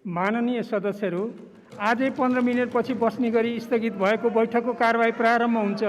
माननीय सदस्यहरू, आजै 15 मिनेटपछि बस्ने गरी स्थगित भएको बैठकको कारबाही प्रारम्भ हुन्छ।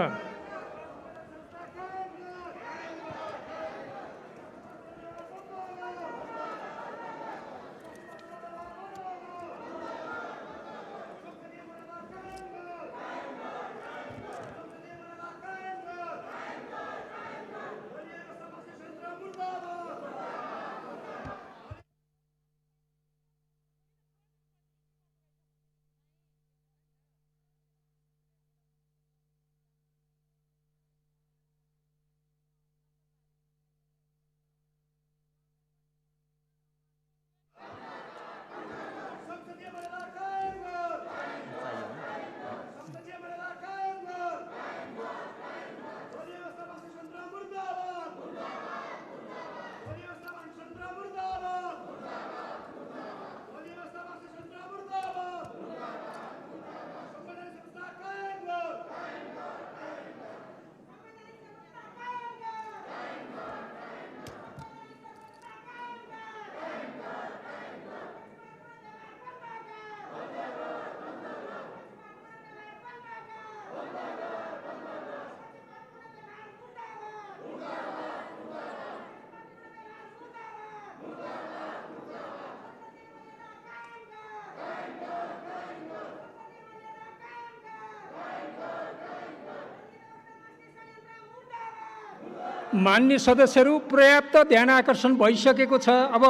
मान्य सदस्यहरू, पर्याप्त ध्यानआकर्षण भइसकेको छ। अब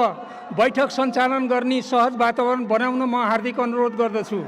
बैठक सञ्चालन गर्ने सहज वातावरण बनाउन म हार्दिक अनुरोध गर्दछु।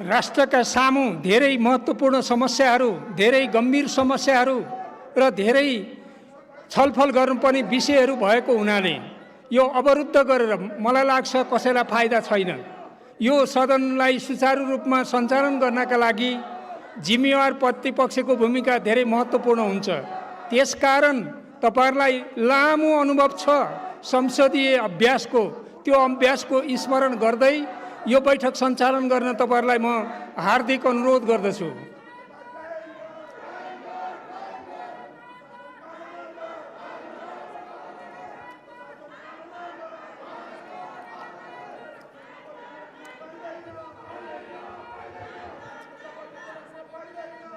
राष्ट्रका सामु धेरै महत्त्वपूर्ण समस्याहरू, धेरै गम्भीर समस्याहरू र धेरै छलफल गर्नुपर्ने विषयहरू भएको हुनाले यो अवरुद्ध गरेर मलाई लाग्छ कसैलाई फाइदा छैन। यो सदनलाई सुचारू रूपमा सञ्चालन गर्नका लागि जिम्मेवार प्रतिपक्षको भूमिका धेरै महत्त्वपूर्ण हुन्छ। त्यसकारण तपाईहरुलाई लामो अनुभव छ संसदीय अभ्यासको, त्यो अभ्यासको स्मरण गर्दै यो बैठक सञ्चालन गर्न तपाईहरुलाई म हार्दिक अनुरोध गर्दछु।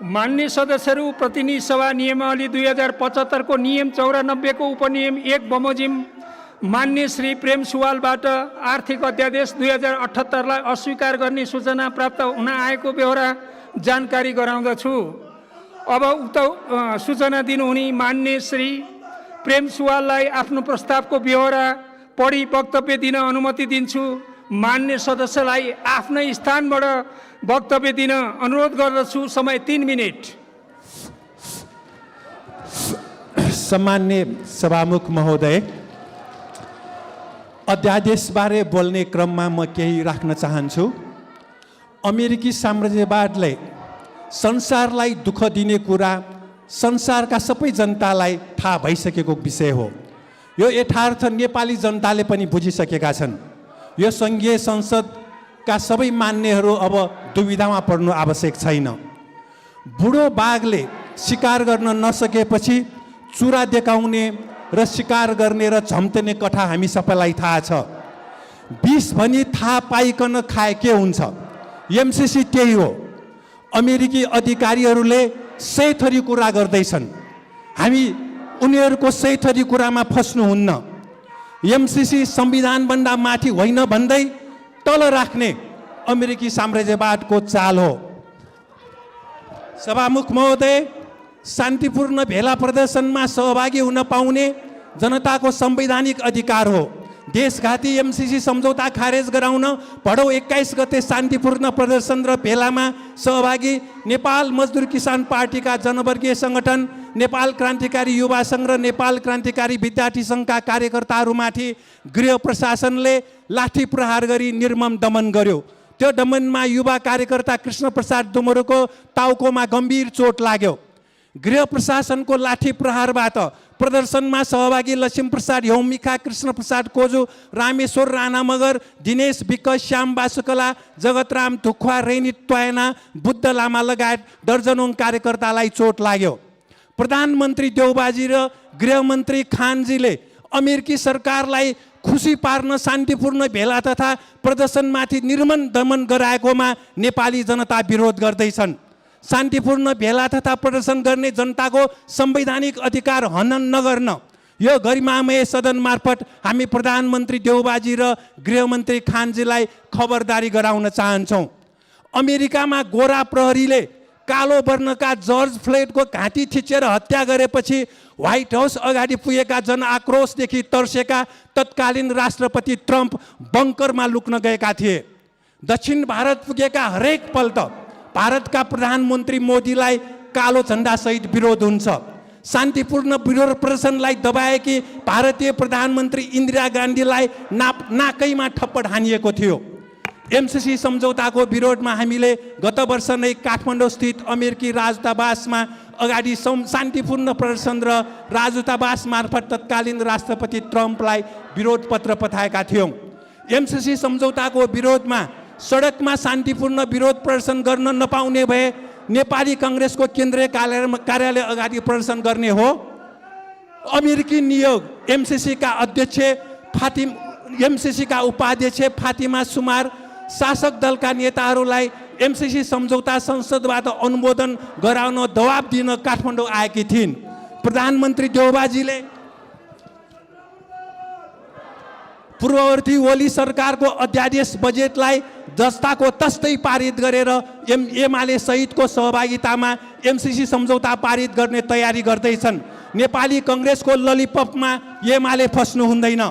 मान्य सदस्यहरू, प्रतिनिधि सभा नियमावली 2075 को नियम 94 को उपनियम 1 बमोजिम मान्य श्री प्रेम सुवालबाट आर्थिक अध्यादेश 2078 लाई अस्वीकार गर्ने सूचना प्राप्त हुन आएको बेहोरा जानकारी गराउँदछु। अब उक्त सूचना दिनुहुने मान्य श्री प्रेम सुवाललाई आफ्नो प्रस्तावको बेहोरा पढी वक्तव्य दिन अनुमति दिन्छु। मान्य सदस्यलाई आफ्नै स्थानबाट वक्तव्य दिन अनुरोध गर्दछु। समय 3 मिनेट। सम्मान्य सभामुख महोदय, अध्यादेशबारे बोल्ने क्रममा म केही राख्न चाहन्छु। अमेरिकी साम्राज्यवादले संसारलाई दुःख दिने कुरा संसारका सबै जनतालाई थाहा भइसकेको विषय हो। यो यथार्थ नेपाली जनताले पनि बुझिसकेका छन्। यो संघीय संसदका सबै मान्यहरू अब दुविधामा पर्नु आवश्यक छैन। बुढो बाघले शिकार गर्न नसकेपछि चुरा देखाउने र शिकार गर्ने र झम्टने कथा हामी सबैलाई थाहा छ। विष भनी थाहा पाइकन खाए के हुन्छ। एमसीसी त्यही हो। अमेरिकी अधिकारीहरूले सही थरी कुरा गर्दैछन्, हामी उनीहरूको सही थरी कुरामा फस्नुहुन्न। एमसीसी संविधानभन्दा माथि होइन भन्दै तल राख्ने अमेरिकी साम्राज्यवादको चाल हो। सभामुख महोदय, शान्तिपूर्ण भेला प्रदर्शनमा सहभागी हुन पाउने जनताको संवैधानिक अधिकार हो। देशघाती एमसीसी सम्झौता खारेज गराउन भदौ 21 गते शान्तिपूर्ण प्रदर्शन र भेलामा सहभागी नेपाल मजदुर किसान पार्टीका जनवर्गीय सङ्गठन, नेपाल क्रान्तिकारी युवा सङ्घ र नेपाल क्रान्तिकारी विद्यार्थी सङ्घका कार्यकर्ताहरूमाथि गृह प्रशासनले लाठी प्रहार गरी निर्मम दमन गर्यो। त्यो दमनमा युवा कार्यकर्ता कृष्ण प्रसाद डुमरेको टाउकोमा गम्भीर चोट लाग्यो। गृह प्रशासनको लाठी प्रहारबाट प्रदर्शनमा सहभागी लक्ष्मी प्रसाद यौमिका, कृष्ण प्रसाद कोजु, रामेश्वर राणा मगर, दिनेश विक, श्याम बासुकला, जगतराम धुक्वा, रेनी ट्वायना, बुद्ध लामा लगायत दर्जनौं कार्यकर्तालाई चोट लाग्यो। प्रधानमन्त्री देउबाजी र गृहमन्त्री खानजीले अमेरिकी सरकारलाई खुसी पार्न शान्तिपूर्ण भेला तथा प्रदर्शनमाथि निर्मम दमन गराएकोमा नेपाली जनता विरोध गर्दैछन्। शान्तिपूर्ण भेला तथा प्रदर्शन गर्ने जनताको संवैधानिक अधिकार हनन नगर्न यो गरिमामय सदन मार्फत हामी प्रधानमन्त्री देउबाजी र गृहमन्त्री खानजीलाई खबरदारी गराउन चाहन्छौँ। अमेरिकामा गोरा प्रहरीले कालो वर्णका जर्ज फ्लोइडको घाँटी थिचेर हत्या गरेपछि व्हाइट हाउस अगाडि पुगेका जनआक्रोशदेखि तर्सेका तत्कालीन राष्ट्रपति ट्रम्प बङ्करमा लुक्न गएका थिए। दक्षिण भारत पुगेका हरेक पल्ट भारतका प्रधानमन्त्री मोदीलाई कालो झन्डासहित विरोध हुन्छ। शान्तिपूर्ण विरोध प्रदर्शनलाई दबाएकी भारतीय प्रधानमन्त्री इन्दिरा गान्धीलाई नाकैमा थप्पड हानिएको थियो। एमसीसी सम्झौताको विरोधमा हामीले गत वर्ष नै काठमाडौँ स्थित अमेरिकी राजदूतावासमा अगाडि शान्तिपूर्ण प्रदर्शन र राजदूतावास मार्फत तत्कालीन राष्ट्रपति ट्रम्पलाई विरोध पत्र पठाएका थियौँ। एमसीसी सम्झौताको विरोधमा सडकमा शान्तिपूर्ण विरोध प्रदर्शन गर्न नपाउने भए नेपाली काङ्ग्रेसको केन्द्रीय कार्यालय अगाडि प्रदर्शन गर्ने हो। अमेरिकी नियोग एमसीसीका अध्यक्ष एमसीसीका उपाध्यक्ष फातिमा सुमार शासक दलका नेताहरूलाई एमसीसी सम्झौता संसदबाट अनुमोदन गराउन दबाब दिन काठमाडौँ आएकी थिइन्। प्रधानमन्त्री देउबाजीले पूर्ववर्ती ओली सरकारको अध्यादेश बजेटलाई जस्ताको तस्तै पारित गरेर एमाले सहितको सहभागितामा एमसीसी सम्झौता पारित गर्ने तयारी गर्दैछन्। नेपाली काङ्ग्रेसको ललिपपमा एमाले फस्नु हुँदैन।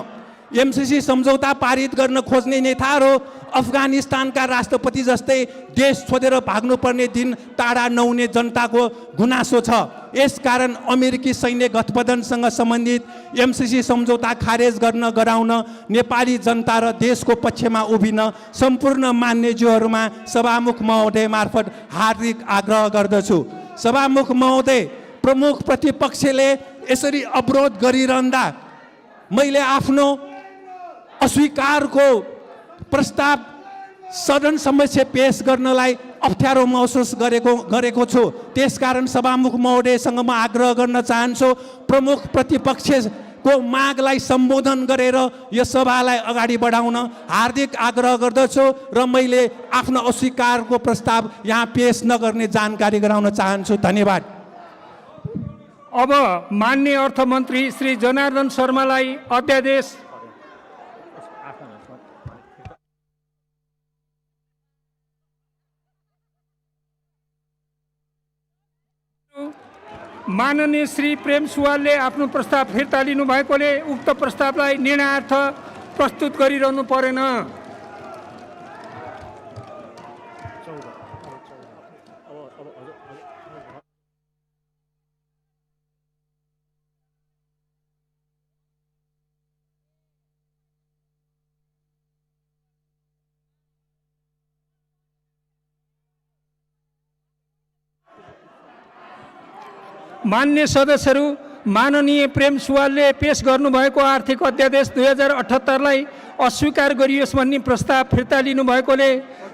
एमसीसी सम्झौता पारित गर्न खोज्ने नेताहरू अफगानिस्तानका राष्ट्रपति जस्तै देश छोडेर भाग्नुपर्ने दिन टाढा नहुने जनताको गुनासो छ। यसकारण अमेरिकी सैन्य गठबन्धनसँग सम्बन्धित एमसीसी सम्झौता खारेज गराउन नेपाली जनता र देशको पक्षमा उभिन सम्पूर्ण मान्यज्यूहरूमा सभामुख महोदय मार्फत हार्दिक आग्रह गर्दछु। सभामुख महोदय, प्रमुख प्रतिपक्षले यसरी अवरोध गरिरहँदा मैले आफ्नो अस्वीकारको प्रस्ताव सदन समक्ष पेश गर्नलाई अप्ठ्यारो महसुस गरेको छु। त्यसकारण सभामुख महोदयसँग म आग्रह गर्न चाहन्छु, प्रमुख प्रतिपक्षको मागलाई सम्बोधन गरेर यो सभालाई अगाडि बढाउन हार्दिक आग्रह गर्दछु र मैले आफ्नो अस्वीकारको प्रस्ताव यहाँ पेश नगर्ने जानकारी गराउन चाहन्छु। धन्यवाद। अब माननीय अर्थमन्त्री श्री जनार्दन शर्मालाई अध्यादेश माननीय श्री प्रेम सुवालले आफ्नो प्रस्ताव फिर्ता लिनु भएकोले उक्त प्रस्तावलाई निर्णयार्थ प्रस्तुत गरिरहनु परेन। मान्य सदस्यहरू, माननीय प्रेम सुवालले पेश गर्नुभएको आर्थिक अध्यादेश 2078लाई अस्वीकार गरियोस् भन्ने प्रस्ताव फिर्ता लिनुभएकोले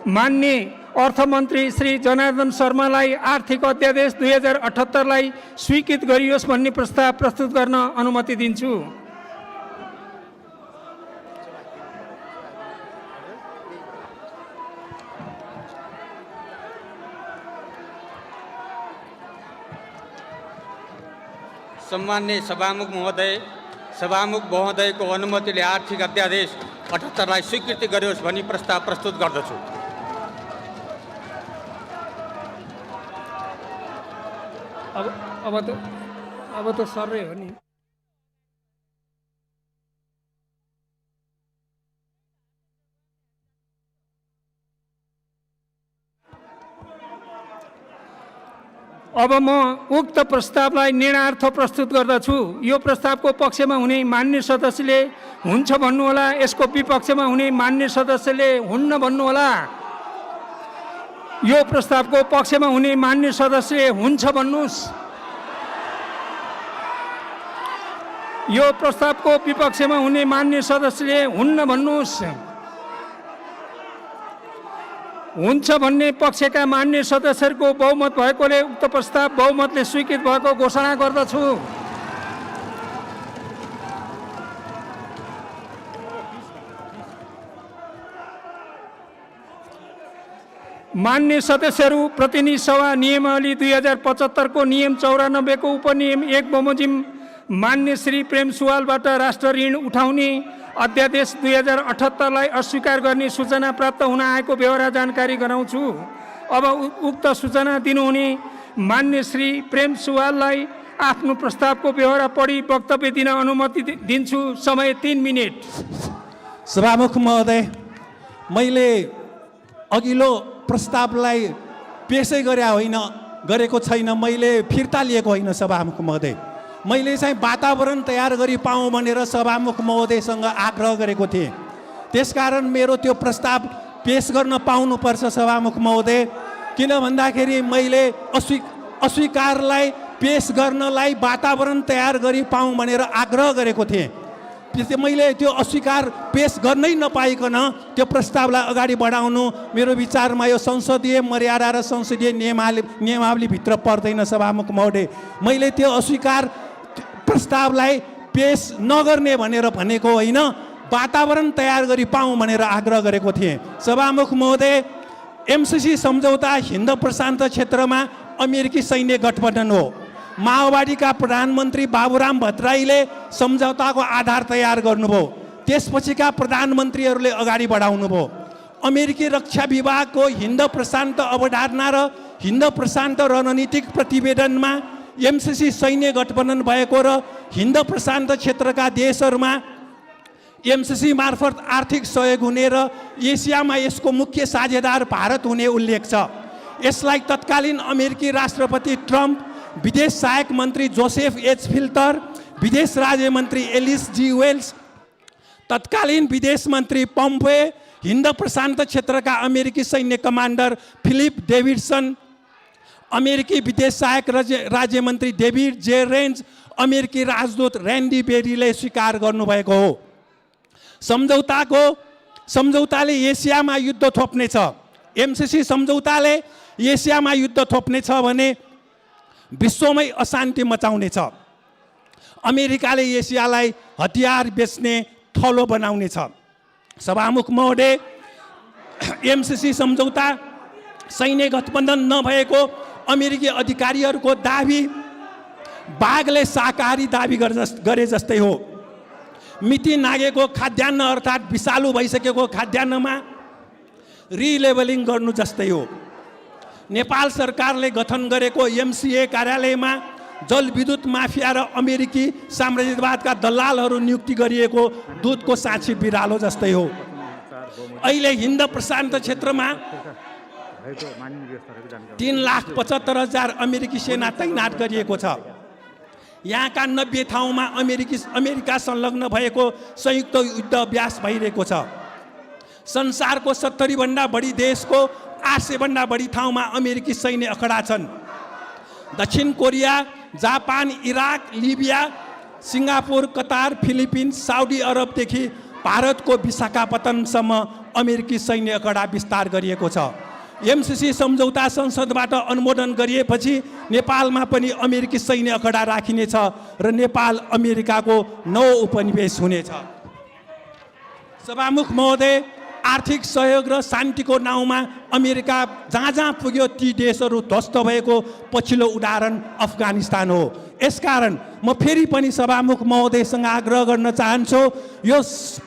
मान्य अर्थमन्त्री श्री जनार्दन शर्मालाई आर्थिक अध्यादेश 2078लाई स्वीकृत गरियोस् भन्ने प्रस्ताव प्रस्तुत गर्न अनुमति दिन्छु। सम्मान्य सभामुख महोदयको अनुमतिले आर्थिक अध्यादेश 78लाई स्वीकृति गरियोस् भनी प्रस्ताव प्रस्तुत गर्दछु। अब त सर्रै हो नि। अब म उक्त प्रस्तावलाई निर्णयार्थ प्रस्तुत गर्दछु। यो प्रस्तावको पक्षमा हुने मान्य सदस्यले हुन्छ भन्नुहोला, यसको विपक्षमा हुने मान्य सदस्यले हुन्न भन्नुहोला। यो प्रस्तावको पक्षमा हुने मान्य सदस्यले हुन्छ भन्नुहोस्। यो प्रस्तावको विपक्षमा हुने मान्य सदस्यले हुन्न भन्नुहोस्। हुन्छ भन्ने पक्षका मान्य सदस्यहरूको बहुमत भएकोले उक्त प्रस्ताव बहुमतले स्वीकृत भएको घोषणा गर्दछु। मान्य सदस्यहरू, प्रतिनिधि सभा नियमावली 2075 को नियम 94 को उपनियम 1 बमोजिम मान्य श्री प्रेम सुवालबाट राष्ट्र ऋण उठाउने अध्यादेश 2078लाई अस्वीकार गर्ने सूचना प्राप्त हुन आएको बेहोरा जानकारी गराउँछु। अब उक्त सूचना दिनुहुने मान्य श्री प्रेम सुवाललाई आफ्नो प्रस्तावको बेहोरा पढी वक्तव्य दिन अनुमति दिन्छु। समय 3 मिनेट। सभामुख महोदय, मैले अघिल्लो प्रस्तावलाई पेशै गरेको छैन, मैले फिर्ता लिएको होइन। सभामुख महोदय, मैले चाहिँ वातावरण तयार गरी पाऊँ भनेर सभामुख महोदयसँग आग्रह गरेको थिएँ। त्यसकारण मेरो त्यो प्रस्ताव पेश गर्न पाउनुपर्छ सभामुख महोदय। किन भन्दाखेरि मैले अस्वीकारलाई पेश गर्नलाई वातावरण तयार गरी पाऊँ भनेर आग्रह गरेको थिएँ। मैले त्यो अस्वीकार पेश गर्नै नपाइकन त्यो प्रस्तावलाई अगाडि बढाउनु मेरो विचारमा यो संसदीय मर्यादा र संसदीय नियमावलीभित्र पर्दैन। सभामुख महोदय, मैले त्यो अस्वीकार प्रस्तावलाई पेश नगर्ने भनेको होइन, वातावरण तयार गरी पाऊँ भनेर आग्रह गरेको थिएँ। सभामुख महोदय, एमसीसी सम्झौता हिन्द प्रशान्त क्षेत्रमा अमेरिकी सैन्य गठबन्धन हो। माओवादीका प्रधानमन्त्री बाबुराम भट्टराईले सम्झौताको आधार तयार गर्नुभयो। त्यसपछिका प्रधानमन्त्रीहरूले अगाडि बढाउनुभयो। अमेरिकी रक्षा विभागको हिन्द प्रशान्त अवधारणा र हिन्द प्रशान्त रणनीतिक प्रतिवेदनमा एमसीसी सैन्य गठबन्धन भएको र हिन्द प्रशान्त क्षेत्रका देशहरूमा एमसीसी मार्फत आर्थिक सहयोग हुने र एसियामा यसको मुख्य साझेदार भारत हुने उल्लेख छ। यसलाई तत्कालीन अमेरिकी राष्ट्रपति ट्रम्प, विदेश सहायक मन्त्री जोसेफ एच फिल्टर, विदेश राज्य मन्त्री एलिस जी वेल्स, तत्कालीन विदेश मन्त्री पम्पे, हिन्द प्रशान्त क्षेत्रका अमेरिकी सैन्य कमान्डर फिलिप डेभिडसन, अमेरिकी विदेश सहायक राज्य मन्त्री डेभिड जे रेन्ज, अमेरिकी राजदूत ऱ्यान्डी बेरीले स्वीकार गर्नुभएको हो। सम्झौताले एसियामा युद्ध थोप्नेछ। एमसीसी सम्झौताले एसियामा युद्ध थोप्नेछ भने विश्वमै अशान्ति मचाउनेछ। अमेरिकाले एसियालाई हतियार बेच्ने थलो बनाउनेछ। सभामुख महोदय, एमसीसी सम्झौता सैन्य गठबन्धन नभएको अमेरिकी अधिकारीहरूको दाबी बाघले शाकाहारी दाबी गरे जस्तै हो। मिति नागेको खाद्यान्न अर्थात् विषालु भइसकेको खाद्यान्नमा रिलेबलिङ गर्नु जस्तै हो। नेपाल सरकारले गठन गरेको एमसीए कार्यालयमा जलविद्युत माफिया र अमेरिकी साम्राज्यवादका दलालहरू नियुक्ति गरिएको दूधको साँची बिरालो जस्तै हो। अहिले हिन्द प्रशान्त क्षेत्रमा 3,75,000 अमेरिकी सेना तैनात गरिएको छ। यहाँका 90 ठाउँमा अमेरिका संलग्न भएको संयुक्त युद्ध अभ्यास भइरहेको छ। संसारको 70 भन्दा बढी देशको 800 भन्दा बढी ठाउँमा अमेरिकी सैन्य अखडा छन्। दक्षिण Korea, Japan, Iraq, Libya, Singapore, Qatar, Philippines, Saudi अरबदेखि भारतको विशाखापत्तनमसम्म अमेरिकी सैन्य अखडा विस्तार गरिएको छ। एमसीसी सम्झौता संसदबाट अनुमोदन गरिएपछि नेपालमा पनि अमेरिकी सैन्य अखडा राखिनेछ र नेपाल अमेरिकाको 9 उपनिवेश हुनेछ। सभामुख महोदय, आर्थिक सहयोग र शान्तिको नाउँमा अमेरिका जहाँ जहाँ पुग्यो ती देशहरू ध्वस्त भएको पछिल्लो उदाहरण अफगानिस्तान हो। यसकारण म फेरि पनि सभामुख महोदयसँग आग्रह गर्न चाहन्छु, यो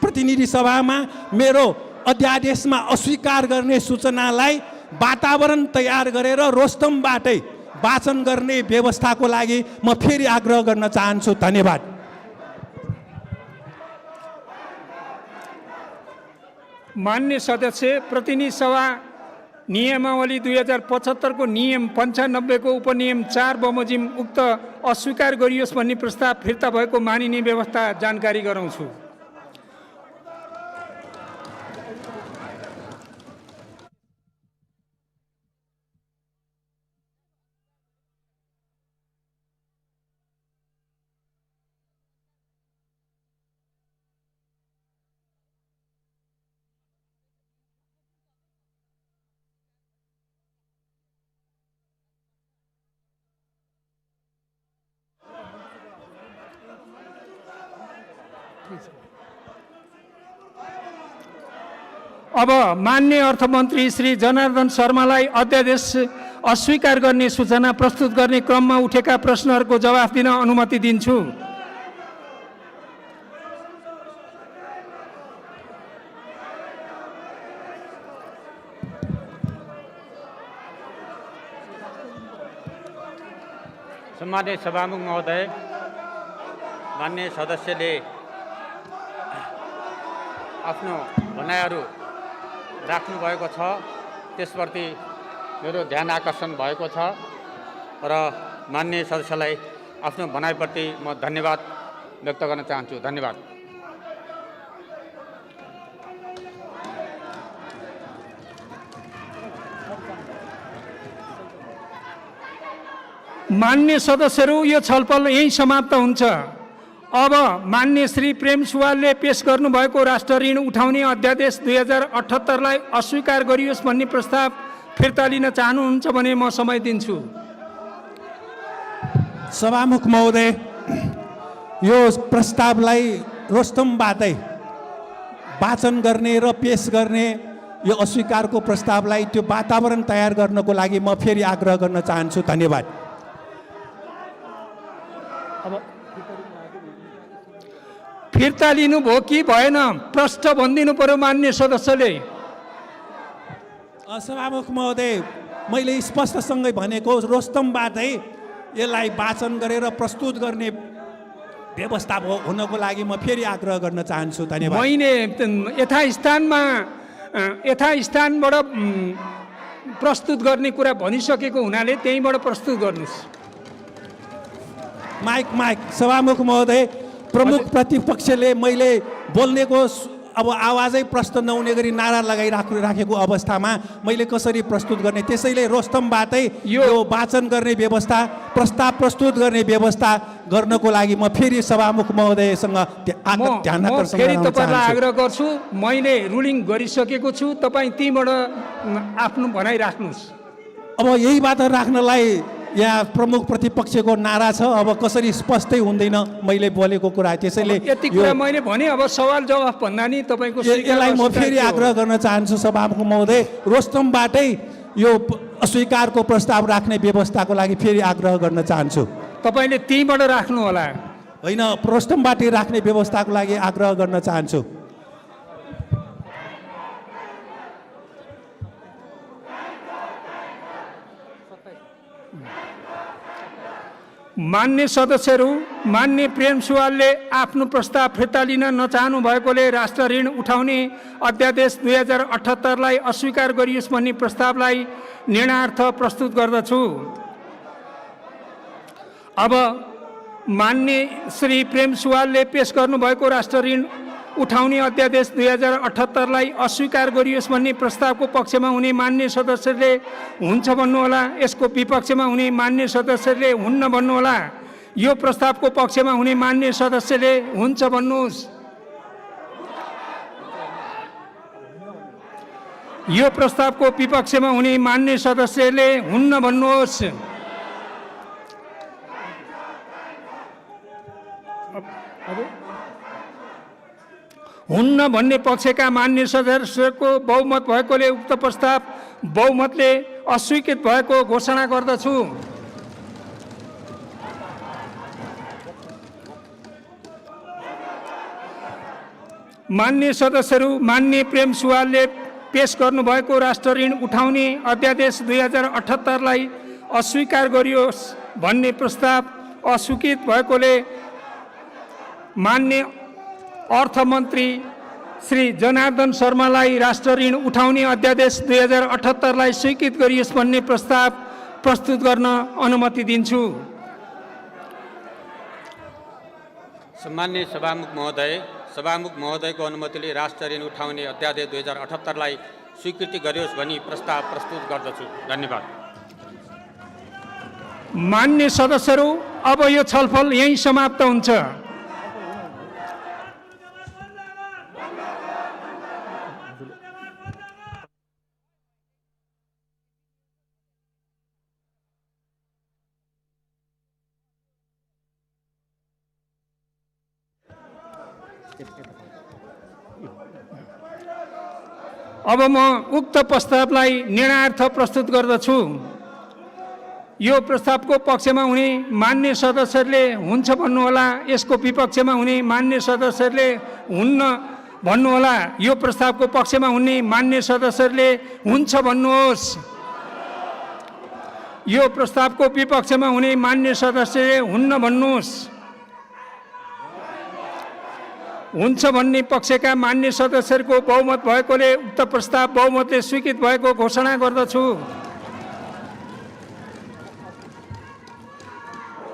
प्रतिनिधि सभामा मेरो अध्यादेशमा अस्वीकार गर्ने सूचनालाई वातावरण तयार गरेर रोस्तमबाटै वाचन गर्ने व्यवस्थाको लागि म फेरि आग्रह गर्न चाहन्छु। धन्यवाद। मान्य सदस्य, प्रतिनिधि सभा नियमावली 2075 को नियम 95 को उपनियम 4 बमोजिम उक्त अस्वीकार गरियोस् भन्ने प्रस्ताव फिर्ता भएको मानिने व्यवस्था जानकारी गराउँछु। अब मान्य अर्थमन्त्री श्री जनार्दन शर्मालाई अध्यादेश अस्वीकार गर्ने सूचना प्रस्तुत गर्ने क्रममा उठेका प्रश्नहरूको जवाफ दिन अनुमति दिन्छु। सम्मानित सभामुख महोदय, मान्य सदस्यले आफ्नो भनाइहरू राख्नुभएको छ, त्यसप्रति मेरो ध्यान आकर्षण भएको छ र मान्य सदस्यलाई आफ्नो भनाइप्रति म धन्यवाद व्यक्त गर्न चाहन्छु। धन्यवाद। मान्य सदस्यहरू, यो छलफल यही समाप्त हुन्छ। अब मान्य श्री प्रेम सुवालले पेश गर्नुभएको राष्ट्र ऋण उठाउने अध्यादेश 2078 लाई अस्वीकार गरियोस् भन्ने प्रस्ताव फिर्ता लिन चाहनुहुन्छ भने म समय दिन्छु। सभामुख महोदय, यो प्रस्तावलाई रोस्तमबाटै वाचन गर्ने र पेश गर्ने यो अस्वीकारको प्रस्तावलाई त्यो वातावरण तयार गर्नको लागि म फेरि आग्रह गर्न चाहन्छु। धन्यवाद। फिर्ता लिनुभयो कि भएन प्रश्न भनिदिनु पर्यो मान्य सदस्यले। सभामुख महोदय, मैले स्पष्टसँगै भनेको रोस्तमबाटै यसलाई वाचन गरेर प्रस्तुत गर्ने व्यवस्था हुनको लागि म फेरि आग्रह गर्न चाहन्छु। धन्यवाद। मैले यथास्थानबाट प्रस्तुत गर्ने कुरा भनिसकेको हुनाले त्यहीँबाट प्रस्तुत गर्नुहोस्। माइक सभामुख महोदय, प्रमुख प्रतिपक्षले मैले बोल्नेको अब आवाजै प्रश्न नहुने गरी नारा लगाइराखेको अवस्थामा मैले कसरी प्रस्तुत गर्ने? त्यसैले रोस्तमबाटै यो वाचन गर्ने व्यवस्था, प्रस्ताव प्रस्तुत गर्ने व्यवस्था गर्नको लागि म फेरि सभामुख महोदयसँग ध्यान आकर्षण फेरि गर्न तपाईलाई चाहन्छु। आग्रह गर्छु, मैले रुलिङ गरिसकेको छु, तपाईँ तीबाट आफ्नो भनाइ राख्नुहोस्। अब यही बात राख्नलाई यहाँ प्रमुख प्रतिपक्षको नारा छ, अब कसरी स्पष्टै हुँदैन मैले बोलेको कुरा। त्यसैले यति कुरा मैले भने, अब सवाल जवाफ भन्दा नि तपाईँको यसलाई म फेरि आग्रह गर्न चाहन्छु सभामुख महोदय, रोस्तमबाटै यो अस्वीकारको प्रस्ताव राख्ने व्यवस्थाको लागि फेरि आग्रह गर्न चाहन्छु। तपाईँले त्यहीँबाट राख्नु होला। होइन, रोस्तमबाटै राख्ने व्यवस्थाको लागि आग्रह गर्न चाहन्छु। मान्य सदस्यहरू, मान्य प्रेम सुवालले आफ्नो प्रस्ताव फिर्ता लिन नचाहनु भएकोले राष्ट्र ऋण उठाउने अध्यादेश 2078 लाई अस्वीकार गरियोस् भन्ने प्रस्तावलाई निर्णयार्थ प्रस्तुत गर्दछु। अब मान्य श्री प्रेम सुवालले पेश गर्नुभएको राष्ट्र ऋण उठाउने अध्यादेश 2078 लाई अस्वीकार गरियोस् भन्ने प्रस्तावको पक्षमा हुने मान्य सदस्यले हुन्छ भन्नुहोला, यसको विपक्षमा हुने मान्य सदस्यले हुन्न भन्नुहोला। यो प्रस्तावको पक्षमा हुने मान्य सदस्यले हुन्छ भन्नुहोस्। यो प्रस्तावको विपक्षमा हुने मान्य सदस्यले हुन्न भन्नुहोस्। हुन्न भन्ने पक्षका मान्य सदस्यको बहुमत भएकोले उक्त प्रस्ताव बहुमतले अस्वीकृत भएको घोषणा गर्दछु। मान्य सदस्यहरू, मान्य प्रेम सुवालले पेश गर्नुभएको राष्ट्र ऋण उठाउने अध्यादेश 2078लाई अस्वीकार गरियोस् भन्ने प्रस्ताव अस्वीकृत भएकोले मान्य अर्थमन्त्री श्री जनार्दन शर्मालाई राष्ट्र ऋण उठाउने अध्यादेश 2078लाई स्वीकृत गरियोस् भन्ने प्रस्ताव प्रस्तुत गर्न अनुमति दिन्छु। सम्मान्य सभामुख महोदयको अनुमतिले राष्ट्र ऋण उठाउने अध्यादेश 2078लाई स्वीकृति गरियोस् भनी प्रस्ताव प्रस्तुत गर्दछु। धन्यवाद। मान्य सदस्यहरू, अब यो छलफल यही समाप्त हुन्छ। अब म उक्त प्रस्तावलाई निर्णयार्थ प्रस्तुत गर्दछु। यो प्रस्तावको पक्षमा हुने मान्य सदस्यहरूले हुन्छ भन्नुहोला, यसको विपक्षमा हुने मान्य सदस्यहरूले हुन्न भन्नुहोला। यो प्रस्तावको पक्षमा हुने मान्य सदस्यहरूले हुन्छ भन्नुहोस्। यो प्रस्तावको विपक्षमा हुने मान्य सदस्यले हुन्न भन्नुहोस्। हुन्छ भन्ने पक्षका मान्य सदस्यहरूको बहुमत भएकोले उक्त प्रस्ताव बहुमतले स्वीकृत भएको घोषणा गर्दछु।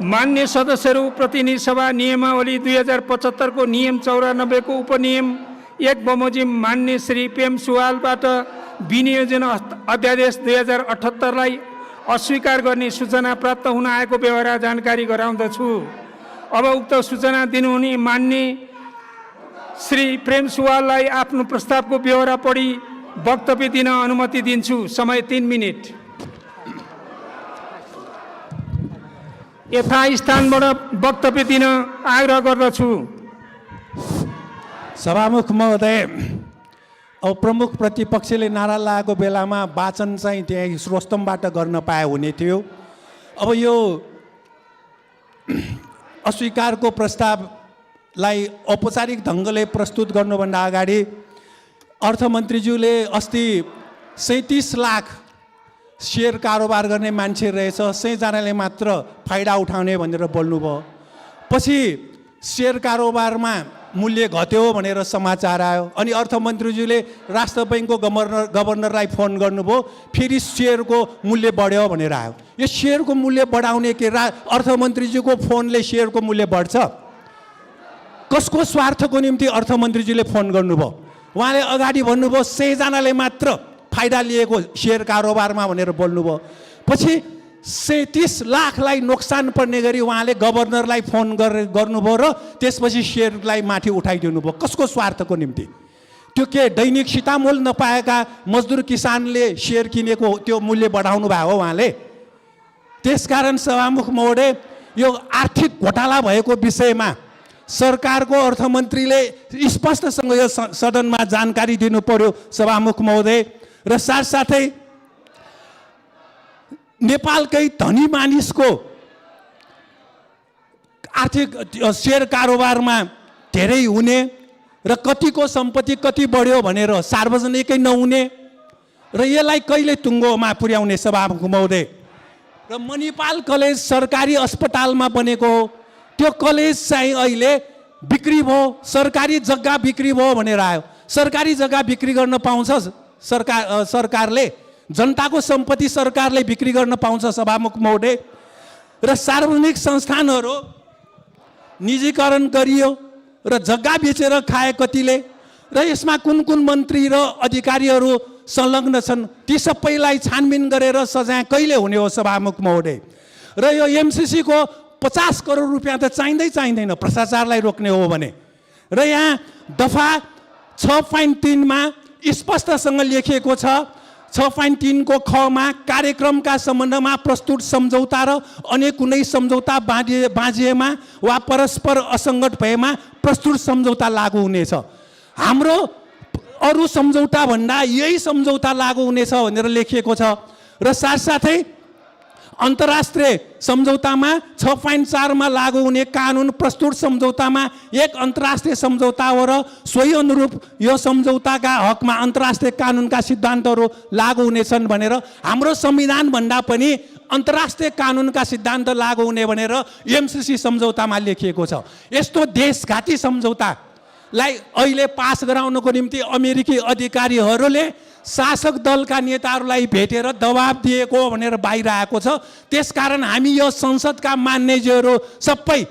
मान्य सदस्यहरू, प्रतिनिधि सभा नियमावली 2075 को नियम 94 को उपनियम 1 बमोजिम मान्य श्री प्रेम सुवालबाट विनियोजन अध्यादेश 2078लाई अस्वीकार गर्ने सूचना प्राप्त हुन आएको व्यवहार जानकारी गराउँदछु। अब उक्त सूचना दिनुहुने मान्य श्री प्रेम सुवाललाई आफ्नो प्रस्तावको व्यवहार पढी वक्तव्य दिन अनुमति दिन्छु। समय 3 मिनेट। यथास्थानबाट वक्तव्य दिन आग्रह गर्दछु। सभामुख महोदय, अब प्रमुख प्रतिपक्षले नारा लगाएको बेलामा वाचन चाहिँ त्यहाँ स्रोतम्बाट गर्न पाए हुने थियो। अब यो अस्वीकारको प्रस्तावलाई औपचारिक ढङ्गले प्रस्तुत गर्नुभन्दा अगाडि अर्थमन्त्रीज्यूले अस्ति 37 लाख सेयर कारोबार गर्ने मान्छे रहेछ, 100 जनाले मात्र फाइदा उठाउने भनेर बोल्नुभयो। पछि सेयर कारोबारमा मूल्य घट्यो भनेर समाचार आयो अनि अर्थमन्त्रीज्यूले राष्ट्र बैङ्कको गभर्नरलाई फोन गर्नुभयो, फेरि सेयरको मूल्य बढ्यो भनेर आयो। यो सेयरको मूल्य बढाउने के अर्थमन्त्रीज्यूको फोनले सेयरको मूल्य बढ्छ? कसको स्वार्थको निम्ति अर्थमन्त्रीज्यूले फोन गर्नुभयो? उहाँले अगाडि भन्नुभयो 100 जनाले मात्र फाइदा लिएको सेयर कारोबारमा भनेर बोल्नुभयो। पछि 37 लाखलाई नोक्सान पर्ने गरी उहाँले गभर्नरलाई फोन गर्नुभयो र त्यसपछि सेयरलाई माथि उठाइदिनु भयो। कसको स्वार्थको निम्ति? त्यो के दैनिक सीतामोल नपाएका मजदुर किसानले सेयर किनेको त्यो मूल्य बढाउनु भयो उहाँले? त्यसकारण सभामुख महोदय, यो आर्थिक घोटाला भएको विषयमा सरकारको अर्थमन्त्रीले स्पष्टसँग यो सदनमा जानकारी दिनु पर्यो सभामुख महोदय। र साथसाथै नेपालकै धनी मानिसको आर्थिक सेयर कारोबारमा धेरै हुने र कतिको सम्पत्ति कति बढ्यो भनेर सार्वजनिकै नहुने र यसलाई कहिले टुङ्गोमा पुर्याउने सभामुख महोदय? र मणिपाल कलेज सरकारी अस्पतालमा बनेको हो, त्यो कलेज चाहिँ अहिले बिक्री भयो, सरकारी जग्गा बिक्री भयो भनेर आयो। सरकारी जग्गा बिक्री गर्न पाउँछ सरकारले? जनताको सम्पत्ति सरकारले बिक्री गर्न पाउँछ सभामुख महोदय? र सार्वजनिक संस्थानहरू निजीकरण गरियो र जग्गा बेचेर खाए कतिले, र यसमा कुन कुन मन्त्री र अधिकारीहरू संलग्न छन्, ती सबैलाई छानबिन गरेर सजाय कहिले हुने हो सभामुख महोदय? र यो एमसिसी को 50 करोड रुपियाँ त चाहिँदैन भ्रष्टाचारलाई रोक्ने हो भने। र यहाँ दफा 6.3 मा स्पष्टसँग लेखिएको छ, 6.3 को ख मा कार्यक्रमका सम्बन्धमा प्रस्तुत सम्झौता र अन्य कुनै सम्झौता बाँझिएमा वा परस्पर असङ्गत भएमा प्रस्तुत सम्झौता लागू हुनेछ। हाम्रो अरू सम्झौता भन्दा यही सम्झौता लागू हुनेछ भनेर लेखिएको छ। र साथसाथै अन्तर्राष्ट्रिय सम्झौतामा 6.4 लागू हुने कानुन प्रस्तुत सम्झौतामा एक अन्तर्राष्ट्रिय सम्झौता हो र सोही अनुरूप यो सम्झौताका हकमा अन्तर्राष्ट्रिय कानुनका सिद्धान्तहरू लागू हुनेछन् भनेर हाम्रो संविधान भन्दा पनि अन्तर्राष्ट्रिय कानुनका सिद्धान्त लागू हुने भनेर एमसिसी सम्झौतामा लेखिएको छ। यस्तो देशघाती सम्झौतालाई अहिले पास गराउनको निम्ति अमेरिकी अधिकारीहरूले शासक दलका नेताहरूलाई भेटेर दबाब दिएको भनेर बाहिर आएको छ। त्यसकारण हामी यो संसदका मान्यज्यूहरू सबै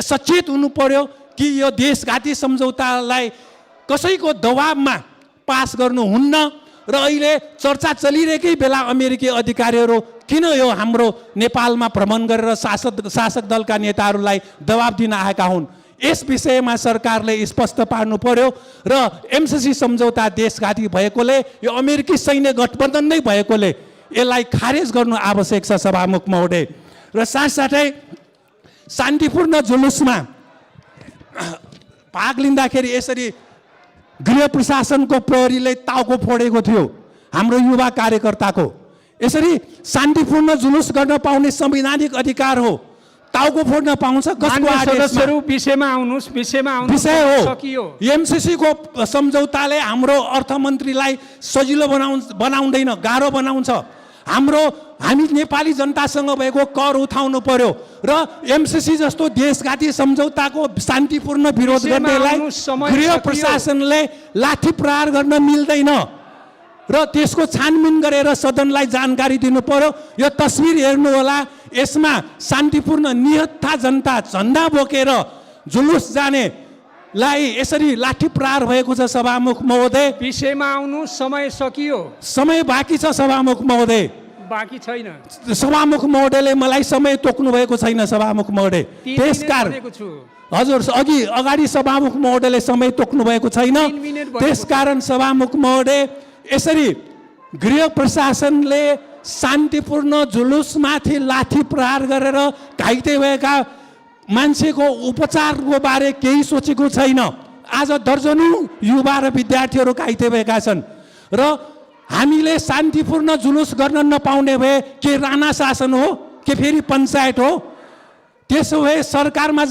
सचेत हुनु पर्यो कि यो देशघाती सम्झौतालाई कसैको दबाबमा पास गर्नुहुन्न र अहिले चर्चा चलिरहेकै बेला अमेरिकी अधिकारीहरू किन यो हाम्रो नेपालमा भ्रमण गरेर शासक दलका नेताहरूलाई दबाब दिन आएका हुन्। यस विषयमा सरकारले स्पष्ट पार्नु पर्यो र एमसिसी सम्झौता देशघाती भएकोले यो अमेरिकी सैन्य गठबन्धन नै भएकोले यसलाई खारेज गर्नु आवश्यक छ सभामुख महोदय। र साथसाथै शान्तिपूर्ण जुलुसमा भाग लिँदाखेरि यसरी गृह प्रशासनको प्रहरीले टाउको फोडेको थियो हाम्रो युवा कार्यकर्ताको। यसरी शान्तिपूर्ण जुलुस गर्न पाउने संवैधानिक अधिकार हो, टाउको फोड्न पाउँछ कसको सदस्यहरू विषयमा आउनुस् विषय हो। एमसिसी को सम्झौताले हाम्रो अर्थमन्त्रीलाई सजिलो बनाउँदैन, गाह्रो बनाउँछ। हामी नेपाली जनतासँग भएको कर उठाउनु पर्यो र एमसिसी जस्तो देशघाती सम्झौताको शान्तिपूर्ण विरोध गर्नेलाई गृह प्रशासनले लाठी प्रहार गर्न मिल्दैन र त्यसको छानबिन गरेर सदनलाई जानकारी दिनु पर्यो। यो तस्बिर हेर्नु होला, यसमा शान्तिपूर्ण निहत्था जनता झन्डा बोकेर जुलुस जानेलाई यसरी लाठी प्रहार भएको छ। सभामुख महोदय विषयमा आउनु, समय सकियो। समय बाँकी छ सभामुख महोदय, बाँकी छैन। सभामुख महोदयले मलाई समय तोक्नु भएको छैन सभामुख महोदय। त्यसकारण हजुर अगाडि सभामुख महोदयले समय तोक्नु भएको छैन। त्यसकारण सभामुख महोदय यसरी गृह प्रशासनले शान्तिपूर्ण जुलुसमाथि लाठी प्रहार गरेर घाइते भएका मान्छेको उपचारको बारे केही सोचेको छैन। आज दर्जनौं युवा र विद्यार्थीहरू घाइते भएका छन् र हामीले शान्तिपूर्ण जुलुस गर्न नपाउने भए के राणा शासन हो के फेरि पञ्चायत हो? त्यसो भए सरकारमा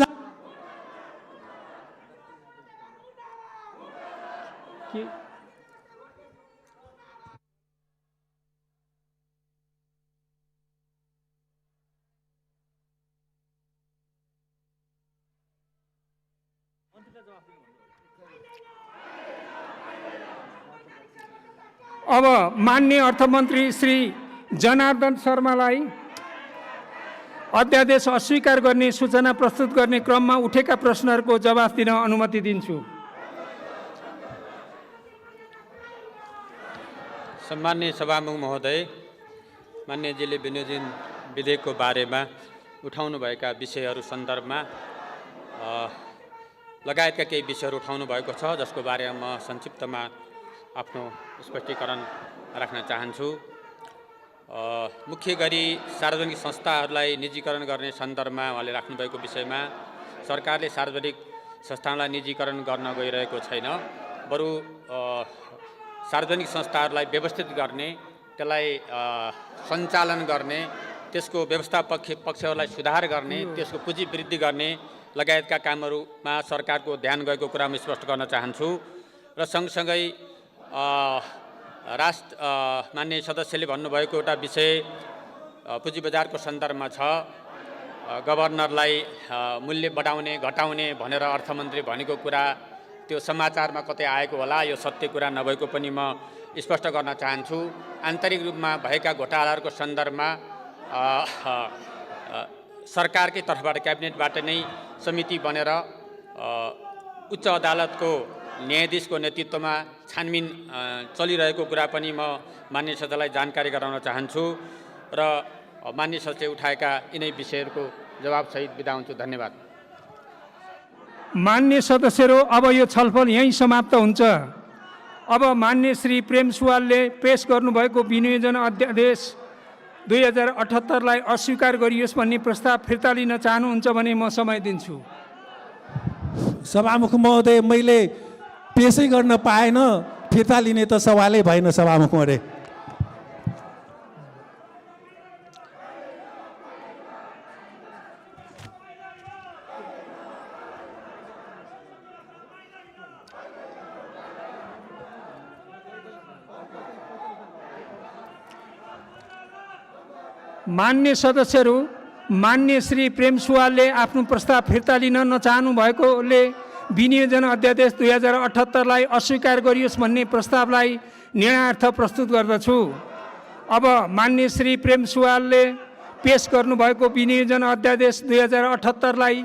अब माननीय अर्थमन्त्री श्री जनार्दन शर्मालाई अध्यादेश अस्वीकार गर्ने सूचना प्रस्तुत गर्ने क्रममा उठेका प्रश्नहरूको जवाफ दिन अनुमति दिन्छु। सम्माननीय सभामुख महोदय, मान्यजीले विनियोजन विधेयकको बारेमा उठाउनुभएका विषयहरू सन्दर्भमा लगायतका केही विषयहरू उठाउनु भएको छ, जसको बारेमा म संक्षिप्तमा आफ्नो स्पष्टीकरण राख्न चाहन्छु। मुख्य गरी सार्वजनिक संस्थाहरूलाई निजीकरण गर्ने सन्दर्भमा उहाँले राख्नुभएको विषयमा सरकारले सार्वजनिक संस्थानलाई निजीकरण गर्न गइरहेको छैन, बरु सार्वजनिक संस्थाहरूलाई व्यवस्थित गर्ने, त्यसलाई सञ्चालन गर्ने, त्यसको व्यवस्था पक्षहरूलाई सुधार गर्ने, त्यसको पुँजी वृद्धि गर्ने लगायतका कामहरूमा सरकारको ध्यान गएको कुरा म स्पष्ट गर्न चाहन्छु। र सँगसँगै माननीय सदस्यले भन्नुभएको एउटा विषय पुँजी बजारको सन्दर्भमा छ। गभर्नरलाई मूल्य बढाउने घटाउने भनेर अर्थमन्त्री भनेको कुरा त्यो समाचारमा कतै आएको होला, यो सत्य कुरा नभएको पनि म स्पष्ट गर्न चाहन्छु। आन्तरिक रूपमा भएका घोटालाहरूको सन्दर्भमा सरकारकै तर्फबाट क्याबिनेटबाट नै समिति बनेर उच्च अदालतको न्यायाधीशको नेतृत्वमा छानबिन चलिरहेको कुरा पनि म माननीय सदस्यलाई जानकारी गराउन चाहन्छु र माननीय सदस्यले उठाएका यिनै विषयहरूको जवाबसहित बिदा हुन्छु। धन्यवाद। माननीय सदस्यहरू, अब यो छलफल यहीँ समाप्त हुन्छ। अब माननीय श्री प्रेम सुवालले पेश गर्नुभएको विनियोजन अध्यादेश 2078लाई अस्वीकार गरियोस् भन्ने प्रस्ताव फिर्ता लिन चाहनुहुन्छ भने म समय दिन्छु। सभामुख महोदय, मैले पेशै गर्न पाएन, फिर्ता लिने त सवालै भएन। सभामुख महोदय, मान्य सदस्यहरू, मान्य श्री प्रेम सुवालले आफ्नो प्रस्ताव फिर्ता लिन नचाहनु भएकोले विनियोजन अध्यादेश 2078लाई अस्वीकार गरियोस् भन्ने प्रस्तावलाई निर्णयार्थ प्रस्तुत गर्दछु। अब मान्य श्री प्रेम सुवालले पेश गर्नुभएको विनियोजन अध्यादेश 2078लाई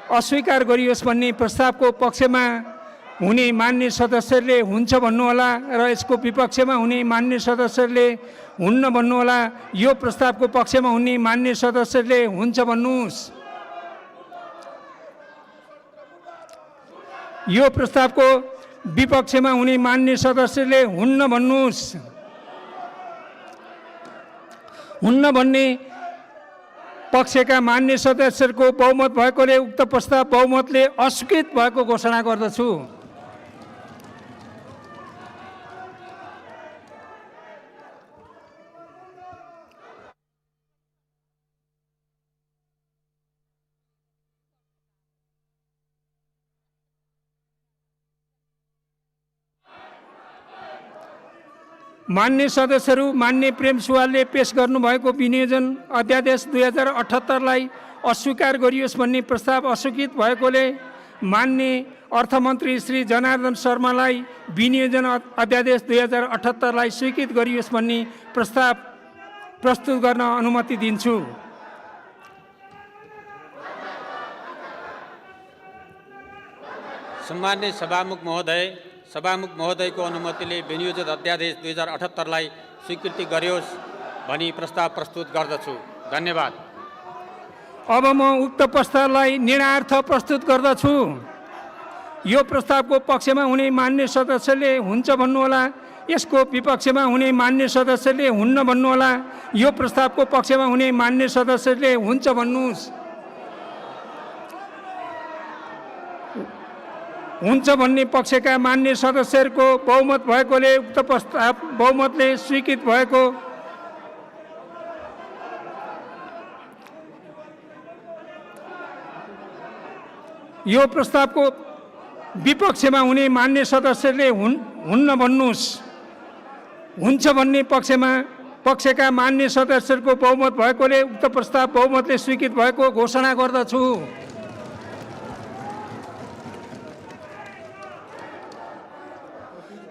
अस्वीकार गरियोस् भन्ने प्रस्तावको पक्षमा हुने मान्य सदस्यहरूले हुन्छ भन्नुहोला र यसको विपक्षमा हुने मान्य सदस्यहरूले हुन्न भन्नुहोला। यो प्रस्तावको पक्षमा हुने मान्य सदस्यहरूले हुन्छ भन्नुहोस्। यो प्रस्तावको विपक्षमा हुने मान्य सदस्यहरूले हुन्न भन्नुहोस्। हुन्न भन्ने पक्षका मान्य सदस्यहरूको बहुमत भएकोले उक्त प्रस्ताव बहुमतले अस्वीकृत भएको घोषणा गर्दछु। मान्य सदस्यहरू, मान्य प्रेम सुवालले पेश गर्नुभएको विनियोजन अध्यादेश 2078लाई अस्वीकार गरियोस् भन्ने प्रस्ताव अस्वीकृत भएकोले मान्य अर्थमन्त्री श्री जनार्दन शर्मालाई विनियोजन अध्यादेश 2078लाई स्वीकृत गरियोस् भन्ने प्रस्ताव प्रस्तुत गर्न अनुमति दिन्छु। सम्मान्य सभामुख महोदयको अनुमतिले विनियोजन अध्यादेश 2078लाई स्वीकृति गरियोस् भनी प्रस्ताव प्रस्तुत गर्दछु। धन्यवाद। अब म उक्त प्रस्तावलाई निर्णयार्थ प्रस्तुत गर्दछु। यो प्रस्तावको पक्षमा हुने मान्य सदस्यले हुन्छ भन्नुहोला, यसको विपक्षमा हुने मान्य सदस्यले हुन्न भन्नुहोला। यो प्रस्तावको पक्षमा हुने मान्य सदस्यले हुन्छ भन्नुहोस्। हुन्छ भन्ने पक्षका मान्य सदस्यहरूको बहुमत भएकोले उक्त प्रस्ताव बहुमतले स्वीकृत भएको। यो प्रस्तावको विपक्षमा हुने मान्य सदस्यले हुन्न भन्नुहोस्। हुन्छ भन्ने पक्षका मान्य सदस्यहरूको बहुमत भएकोले उक्त प्रस्ताव बहुमतले स्वीकृत भएको घोषणा गर्दछु।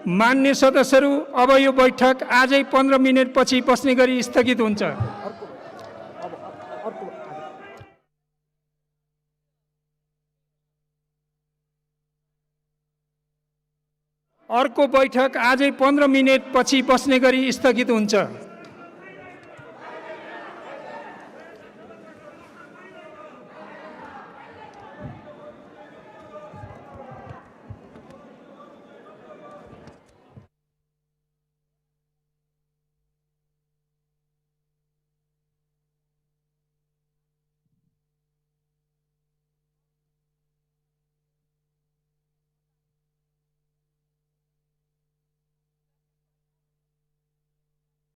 मान्य सदस्यहरू, अब यो बैठक आजै 15 मिनेटपछि बस्ने गरी स्थगित हुन्छ। अर्को बैठक आजै 15 मिनेटपछि बस्ने गरी स्थगित हुन्छ।